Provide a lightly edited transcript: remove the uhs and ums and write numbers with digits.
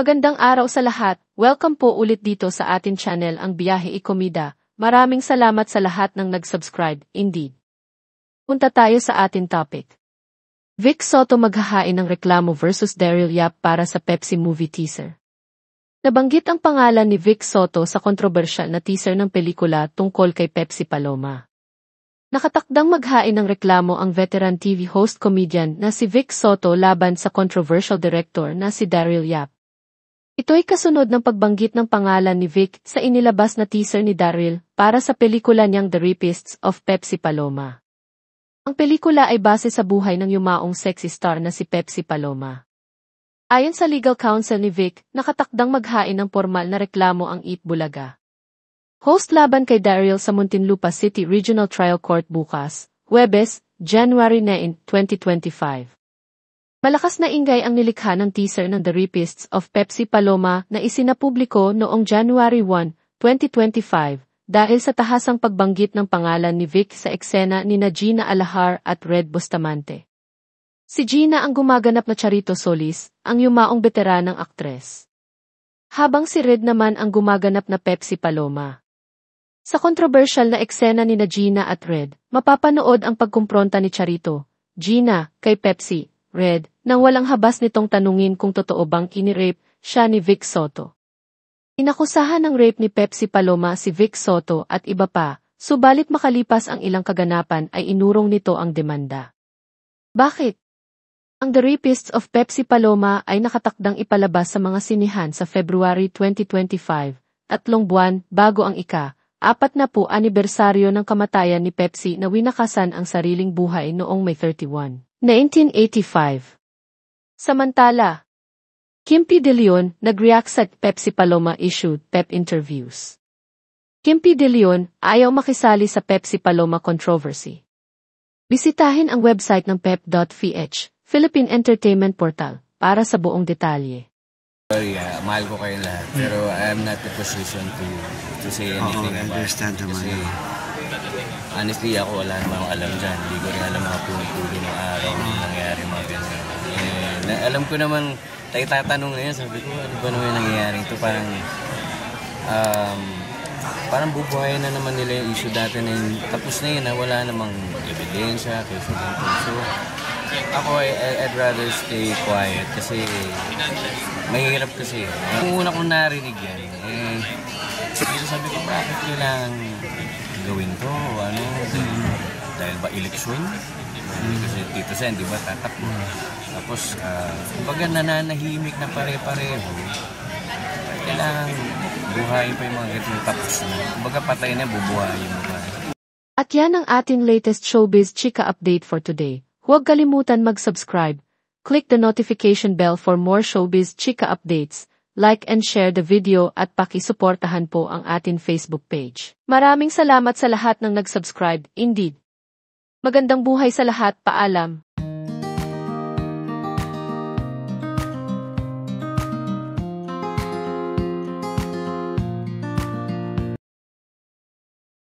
Magandang araw sa lahat. Welcome po ulit dito sa atin channel ang Biyahe Ikomida. Maraming salamat sa lahat ng nag-subscribe, indeed. Punta tayo sa atin topic. Vic Soto maghahain ng reklamo versus Daryl Yap para sa Pepsi movie teaser. Nabanggit ang pangalan ni Vic Soto sa kontrobersyal na teaser ng pelikula tungkol kay Pepsi Paloma. Nakatakdang maghain ng reklamo ang veteran TV host comedian na si Vic Soto laban sa controversial director na si Daryl Yap. Ito'y kasunod ng pagbanggit ng pangalan ni Vic sa inilabas na teaser ni Daryl para sa pelikula niyang The Rapists of Pepsi Paloma. Ang pelikula ay base sa buhay ng yumaong sexy star na si Pepsi Paloma. Ayon sa legal counsel ni Vic, nakatakdang maghain ng formal na reklamo ang Eat Bulaga. Host laban kay Daryl sa Muntinlupa City Regional Trial Court bukas, Huwebes, January 9, 2025. Malakas na ingay ang nilikha ng teaser ng The Rapists of Pepsi Paloma na isinapubliko noong January 1, 2025, dahil sa tahasang pagbanggit ng pangalan ni Vic sa eksena ni Gina Alahar at Red Bustamante. Si Gina ang gumaganap na Charito Solis, ang yumaong veteranang aktres. Habang si Red naman ang gumaganap na Pepsi Paloma. Sa kontrobersyal na eksena ni Gina at Red, mapapanood ang pagkumpronta ni Charito, Gina, kay Pepsi, Red, nang walang habas nitong tanungin kung totoo bang inirape siya ni Vic Soto. Inakusahan ng rape ni Pepsi Paloma si Vic Soto at iba pa, subalit makalipas ang ilang kaganapan ay inurong nito ang demanda. Bakit? Ang The Rapists of Pepsi Paloma ay nakatakdang ipalabas sa mga sinihan sa February 2025, 3 buwan bago ang ika-40 anibersaryo ng kamatayan ni Pepsi na winakasan ang sariling buhay noong May 31, 1985. Samantala, Kim P. De Leon nag-react sa Pepsi Paloma issue Pep interviews. Kim P. De Leon ayaw makisali sa Pepsi Paloma controversy. Bisitahin ang website ng pep.ph, Philippine Entertainment Portal, para sa buong detalye. Sorry, mahal ko kayong lahat, pero I'm not in a position to say anything about it. Kasi, honestly, ako wala namang alam dyan. Hindi ko rin alam mga puno-puno ng araw na nangyayari mga ganyan. Alam ko naman, tayo tatanong ngayon, sabi ko, ano ba naman nangyayari ito? Parang bubuhayin na naman nila yung issue dati na yun. Tapos na yun, wala namang ebidensya, kaysa ganito. So, ako, I'd rather stay quiet kasi mahirap kasi. Kung una kong narinig yan, sabi ko, bakit kailangan gawin to? Ano? Dahil ba eleksyon? Kasi Tito Sen, di ba, tatakbo. Tapos, kumbaga nananahimik na pare-pareho. Kailangan buhayin pa yung mga ganitong tapos na. Kumbaga patay na, bubuhayin mo ba. At yan ang ating latest showbiz chika update for today. Huwag kalimutan mag-subscribe. Click the notification bell for more showbiz chika updates. Like and share the video at pakisuportahan po ang ating Facebook page. Maraming salamat sa lahat ng nag-subscribe, indeed. Magandang buhay sa lahat, paalam.